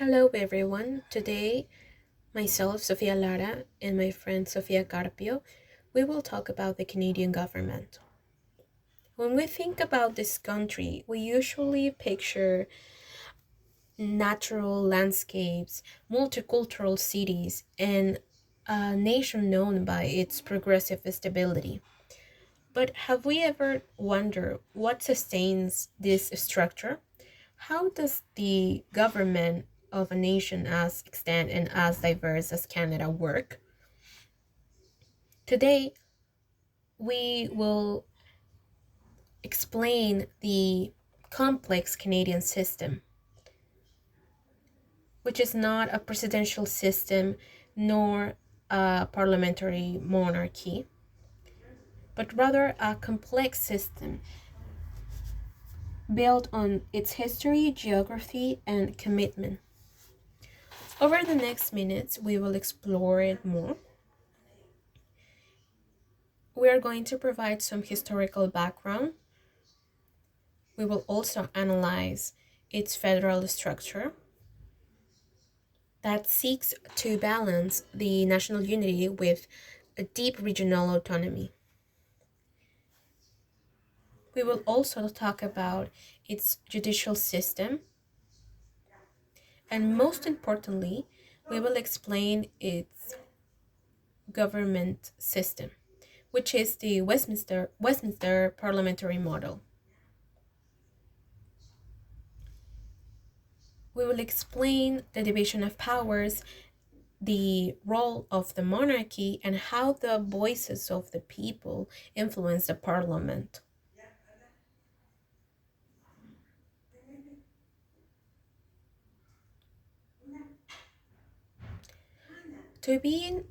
Hello everyone. Today, myself, Sofia Lara, and my friend Sofia Carpio, we will talk about the Canadian government. When we think about this country, we usually picture natural landscapes, multicultural cities, and a nation known by its progressive stability. But have we ever wondered what sustains this structure? How does the government of a nation as extant and as diverse as Canada work? Today, we will explain the complex Canadian system, which is not a presidential system nor a parliamentary monarchy, but rather a complex system built on its history, geography, and commitment. Over the next minutes, we will explore it more. We are going to provide some historical background. We will also analyze its federal structure that seeks to balance the national unity with a deep regional autonomy. We will also talk about its judicial system, and most importantly, we will explain its government system, which is the Westminster parliamentary model. We will explain the division of powers, the role of the monarchy, and how the voices of the people influence the parliament. To be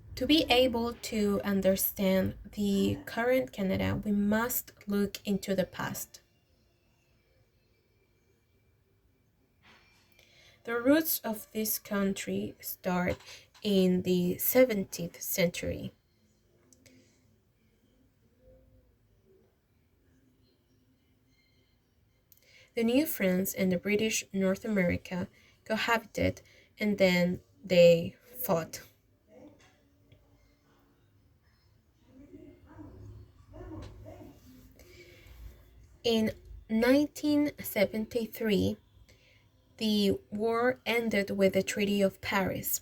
able to understand the current Canada, we must look into the past. The roots of this country start in the 17th century. The New France and the British North America cohabited and then they fought. In 1973, the war ended with the Treaty of Paris,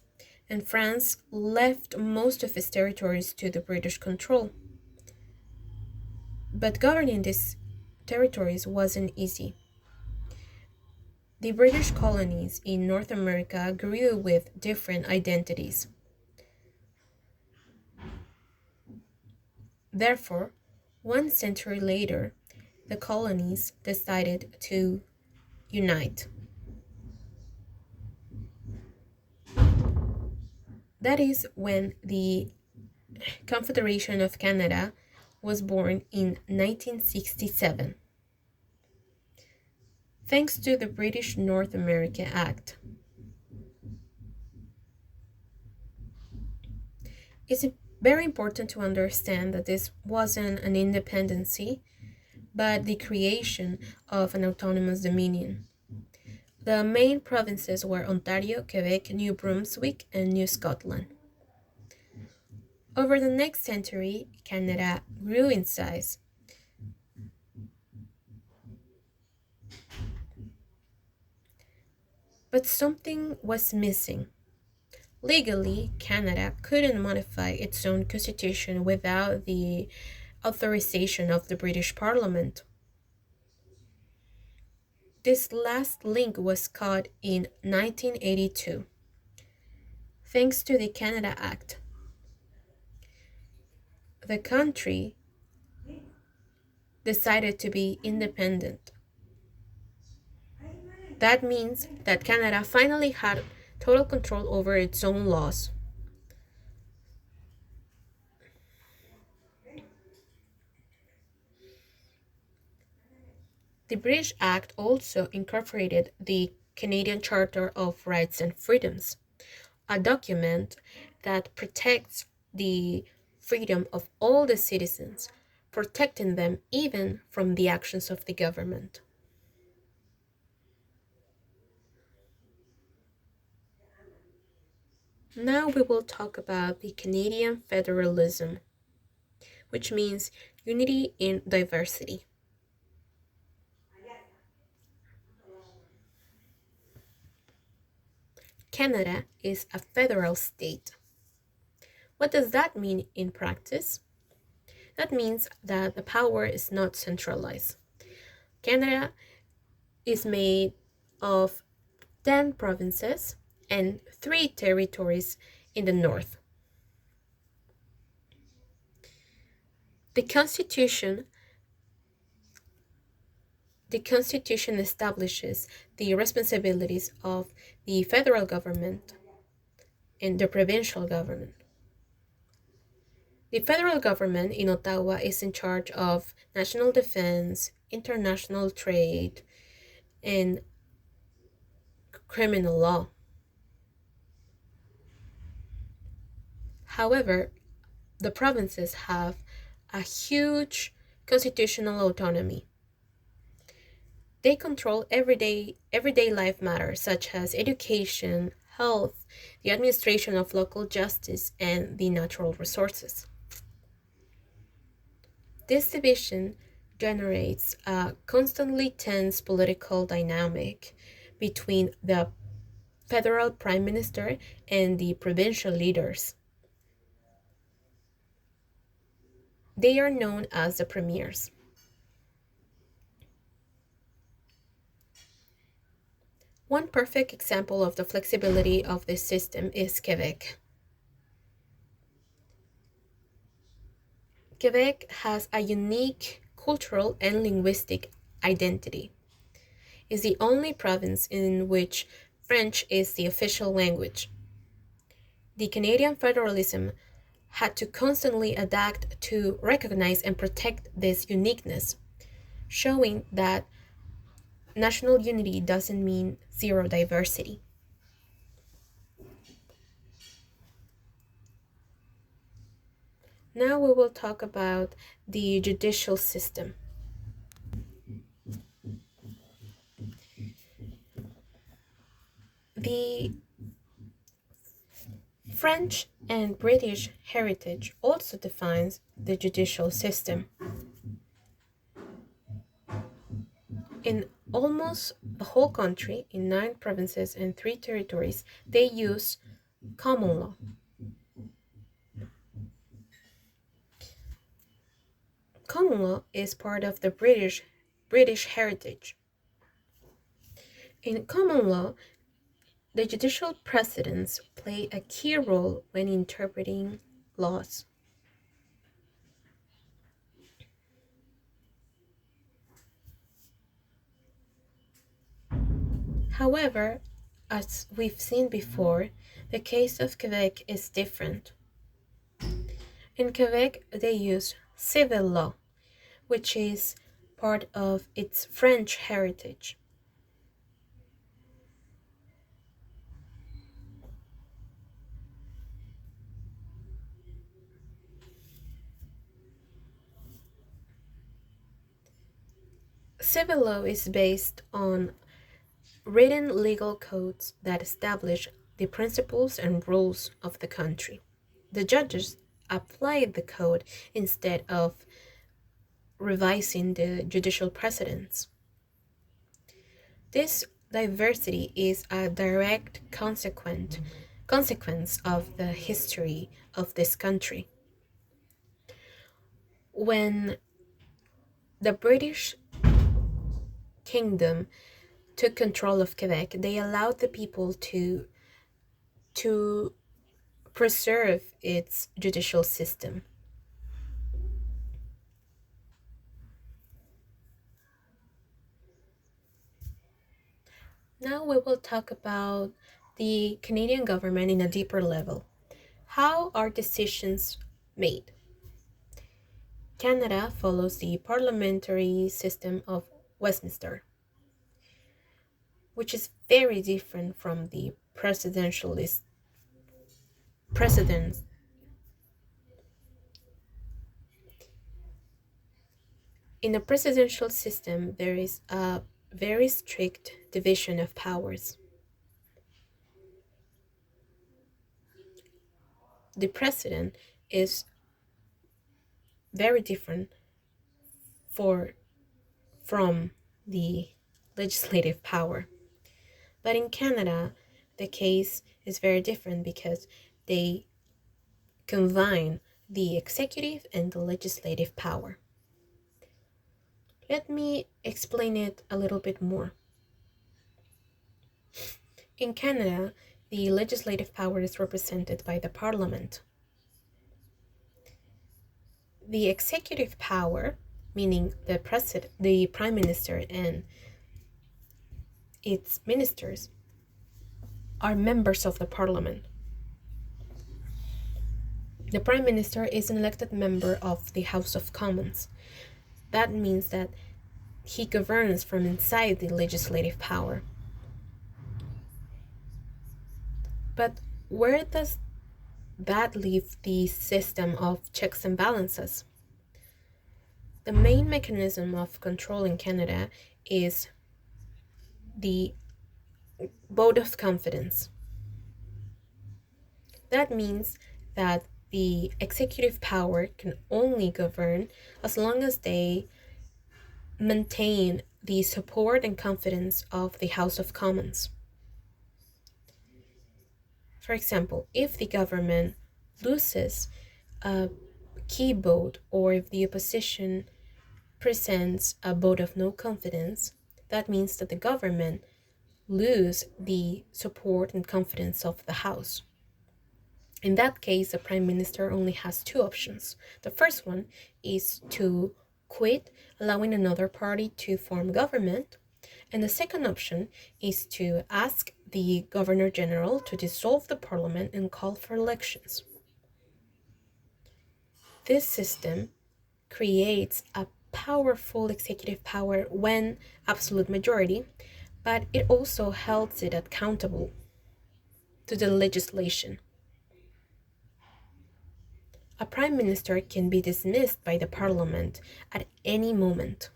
and France left most of its territories to the British control. But governing these territories wasn't easy. The British colonies in North America grew with different identities. Therefore, 1 century later, the colonies decided to unite. That is when the Confederation of Canada was born in 1967, thanks to the British North America Act. It's very important to understand that this wasn't an independency, but the creation of an autonomous dominion. The main provinces were Ontario, Quebec, New Brunswick, and New Scotland. Over the next century, Canada grew in size. But something was missing. Legally, Canada couldn't modify its own constitution without the authorization of the British Parliament. This last link was cut in 1982, thanks to the Canada Act. The country decided to be independent. That means that Canada finally had total control over its own laws. The British Act also incorporated the Canadian Charter of Rights and Freedoms, a document that protects the freedom of all the citizens, protecting them even from the actions of the government. Now we will talk about the Canadian federalism, which means unity in diversity. Canada is a federal state. What does that mean in practice? That means that the power is not centralized. Canada is made of 10 provinces and 3 territories in the north. The Constitution the Constitution establishes the responsibilities of the federal government and the provincial government. The federal government in Ottawa is in charge of national defense, international trade, and criminal law. However, the provinces have a huge constitutional autonomy. They control everyday life matters such as education, health, the administration of local justice, and the natural resources. This division generates a constantly tense political dynamic between the federal prime minister and the provincial leaders. They are known as the premiers. One perfect example of the flexibility of this system is Quebec. Quebec has a unique cultural and linguistic identity. It's the only province in which French is the official language. The Canadian federalism had to constantly adapt to recognize and protect this uniqueness, showing that national unity doesn't mean zero diversity. Now we will talk about the judicial system. The French and British heritage also defines the judicial system. In almost the whole country, in 9 provinces and 3 territories, they use common law. Common law is part of the British heritage. In common law, the judicial precedents play a key role when interpreting laws. However, as we've seen before, the case of Quebec is different. In Quebec, they use civil law, which is part of its French heritage. Civil law is based on written legal codes that establish the principles and rules of the country. The judges apply the code instead of revising the judicial precedents. This diversity is a direct consequence of the history of this country. When the British Kingdom took control of Quebec, they allowed the people to preserve its judicial system. Now we will talk about the Canadian government in a deeper level. How are decisions made? Canada follows the parliamentary system of Westminster, which is very different from the presidentialist precedents. In a presidential system, there is a very strict division of powers. the president is very different for from the legislative power. But in Canada, the case is very different because they combine the executive and the legislative power. Let me explain it a little bit more. In Canada, the legislative power is represented by the Parliament. The executive power, meaning the Prime Minister and its ministers, are members of the Parliament. The Prime Minister is an elected member of the House of Commons. That means that he governs from inside the legislative power. But where does that leave the system of checks and balances? The main mechanism of control in Canada is the vote of confidence. That means that the executive power can only govern as long as they maintain the support and confidence of the House of Commons. For example, if the government loses a key vote or if the opposition presents a vote of no confidence, that means that the government lose the support and confidence of the House. In that case, the Prime Minister only has two options. The first one is to quit, allowing another party to form government. And the second option is to ask the Governor General to dissolve the Parliament and call for elections. This system creates a powerful executive power when absolute majority, but it also holds it accountable to the legislation. A prime minister can be dismissed by the parliament at any moment.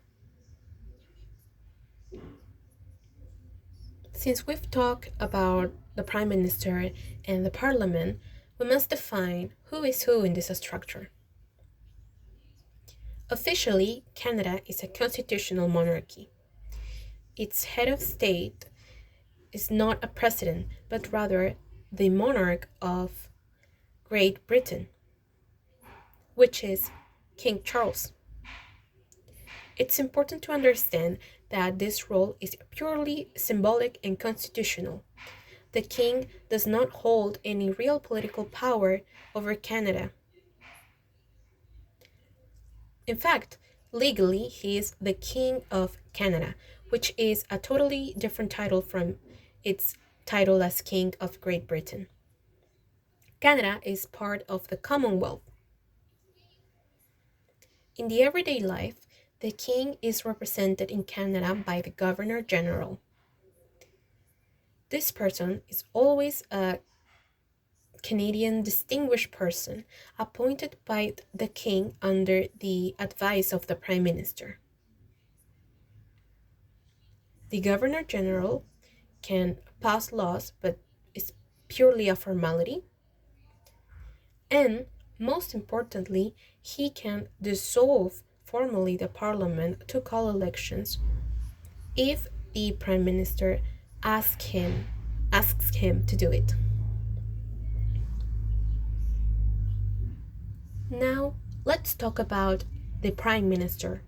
Since we've talked about the prime minister and the parliament, we must define who is who in this structure. Officially, Canada is a constitutional monarchy. Its head of state is not a president, but rather the monarch of Great Britain, which is King Charles. It's important to understand that this role is purely symbolic and constitutional. The king does not hold any real political power over Canada. In fact, legally, he is the King of Canada, which is a totally different title from its title as King of Great Britain. Canada is part of the Commonwealth. In the everyday life, the king is represented in Canada by the Governor General. This person is always a Canadian distinguished person appointed by the king under the advice of the Prime Minister. The Governor General can pass laws, but it's purely a formality. And most importantly, he can dissolve formally the parliament to call elections if the Prime Minister asks him to do it. Now, let's talk about the Prime Minister.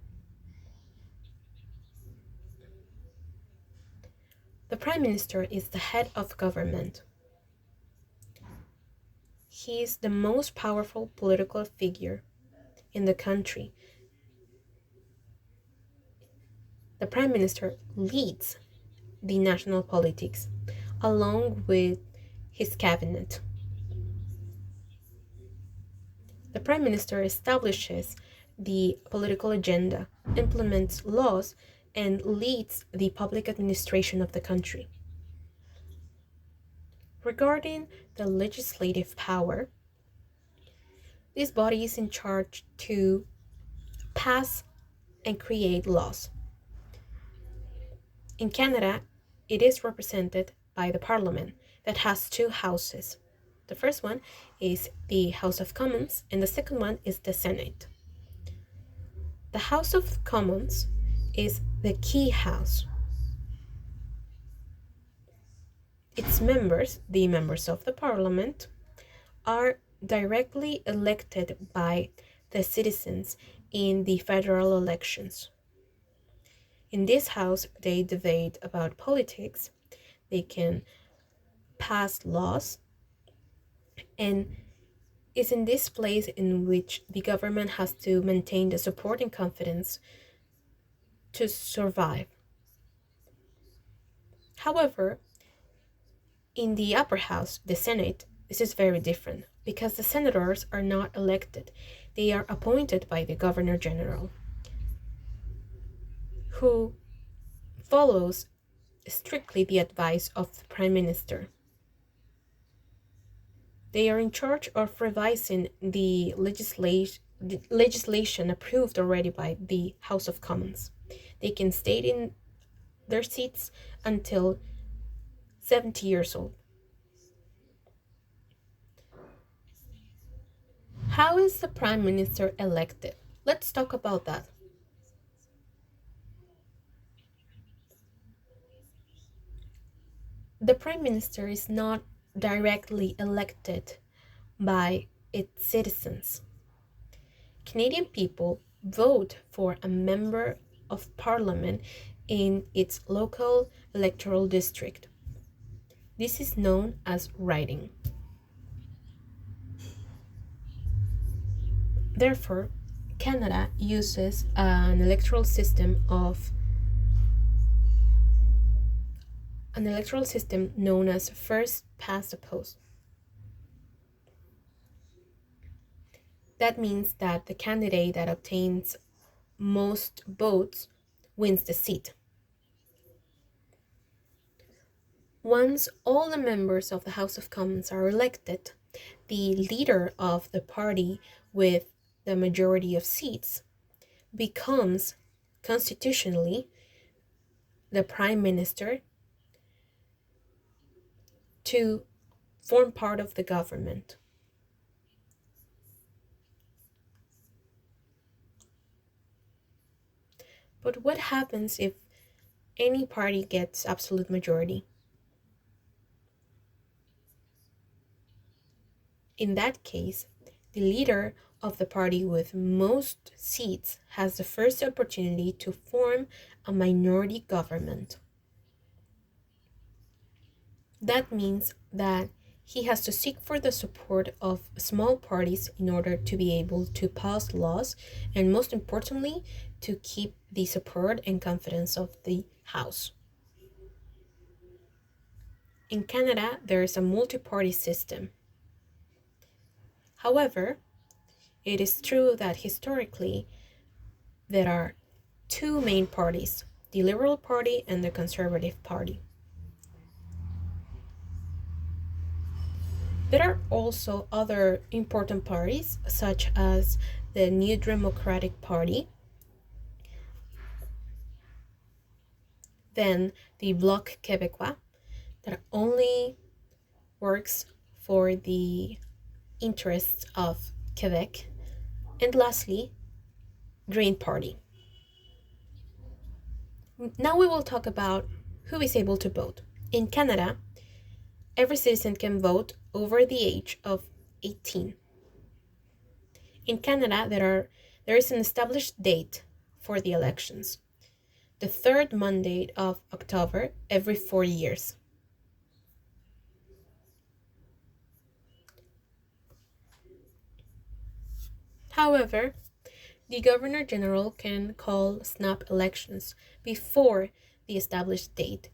The Prime Minister is the head of government. He is the most powerful political figure in the country. The Prime Minister leads the national politics along with his cabinet. The Prime Minister establishes the political agenda, implements laws, and leads the public administration of the country. Regarding the legislative power, this body is in charge to pass and create laws. In Canada, it is represented by the Parliament that has two houses. The first one is the House of Commons, and the second one is the Senate. The House of Commons is the key house. Its members, the members of the parliament, are directly elected by the citizens in the federal elections. In this house, they debate about politics, they can pass laws, and is in this place in which the government has to maintain the support and confidence to survive. However, in the upper house, the Senate, this is very different because the senators are not elected. They are appointed by the Governor General, who follows strictly the advice of the Prime Minister. They are in charge of revising the legislation approved already by the House of Commons. They can stay in their seats until 70 years old. How is the Prime Minister elected? Let's talk about that. The Prime Minister is not directly elected by its citizens. Canadian people vote for a member of parliament in its local electoral district. This is known as riding. Therefore, Canada uses an electoral system known as first past the post. That means that the candidate that obtains most votes wins the seat. Once all the members of the House of Commons are elected, the leader of the party with the majority of seats becomes constitutionally the Prime Minister to form part of the government. But what happens if any party gets absolute majority? In that case, the leader of the party with most seats has the first opportunity to form a minority government. That means that he has to seek for the support of small parties in order to be able to pass laws and, most importantly, to keep the support and confidence of the House. In Canada, there is a multi party system. However, it is true that historically there are two main parties, the Liberal Party and the Conservative Party. There are also other important parties, such as the New Democratic Party, then the Bloc Québécois, that only works for the interests of Quebec, and lastly, Green Party. Now we will talk about who is able to vote. In Canada, every citizen can vote over the age of 18. In Canada, there is an established date for the elections, the third Monday of October every 4 years. However, the Governor General can call snap elections before the established date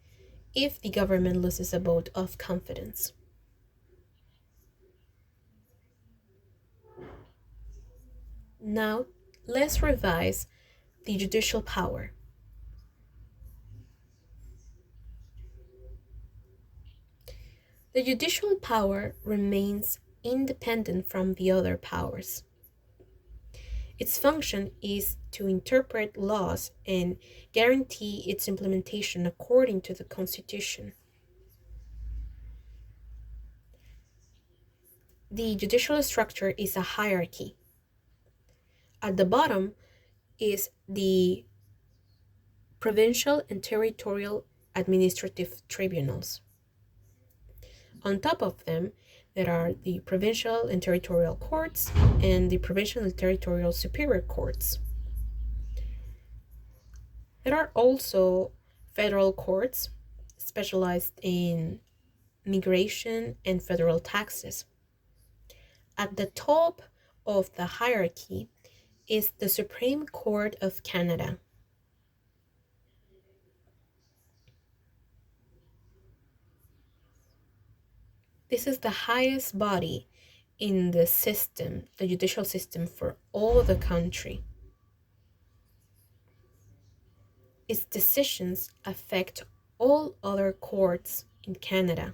if the government loses a vote of confidence. Now, let's revise the judicial power. The judicial power remains independent from the other powers. Its function is to interpret laws and guarantee its implementation according to the Constitution. The judicial structure is a hierarchy. At the bottom is the provincial and territorial administrative tribunals. On top of them, there are the provincial and territorial courts and the provincial and territorial superior courts. There are also federal courts specialized in migration and federal taxes. At the top of the hierarchy is the Supreme Court of Canada. This is the highest body in the system, the judicial system for all the country. Its decisions affect all other courts in Canada.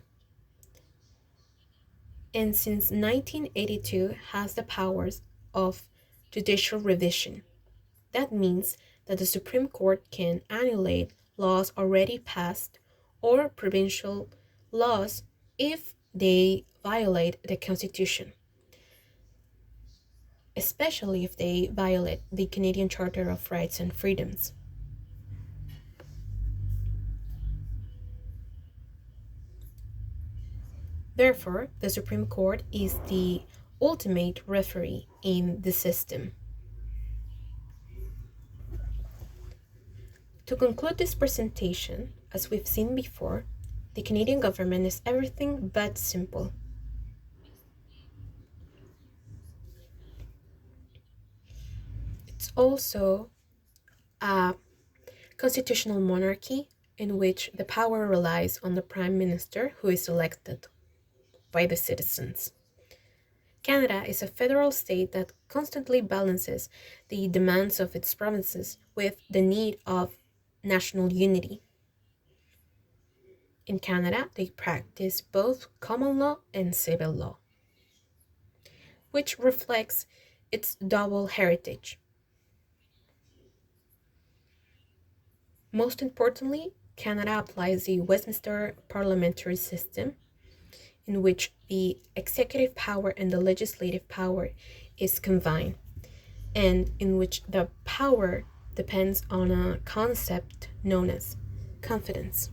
And since 1982 has the powers of judicial revision. That means that the Supreme Court can annulate laws already passed or provincial laws if they violate the Constitution, especially if they violate the Canadian Charter of Rights and Freedoms. Therefore, the Supreme Court is the ultimate referee in the system. To conclude this presentation, as we've seen before, the Canadian government is everything but simple. It's also a constitutional monarchy in which the power relies on the prime minister who is elected by the citizens. Canada is a federal state that constantly balances the demands of its provinces with the need of national unity. In Canada, they practice both common law and civil law, which reflects its double heritage. Most importantly, Canada applies the Westminster parliamentary system, in which the executive power and the legislative power is combined, and in which the power depends on a concept known as confidence.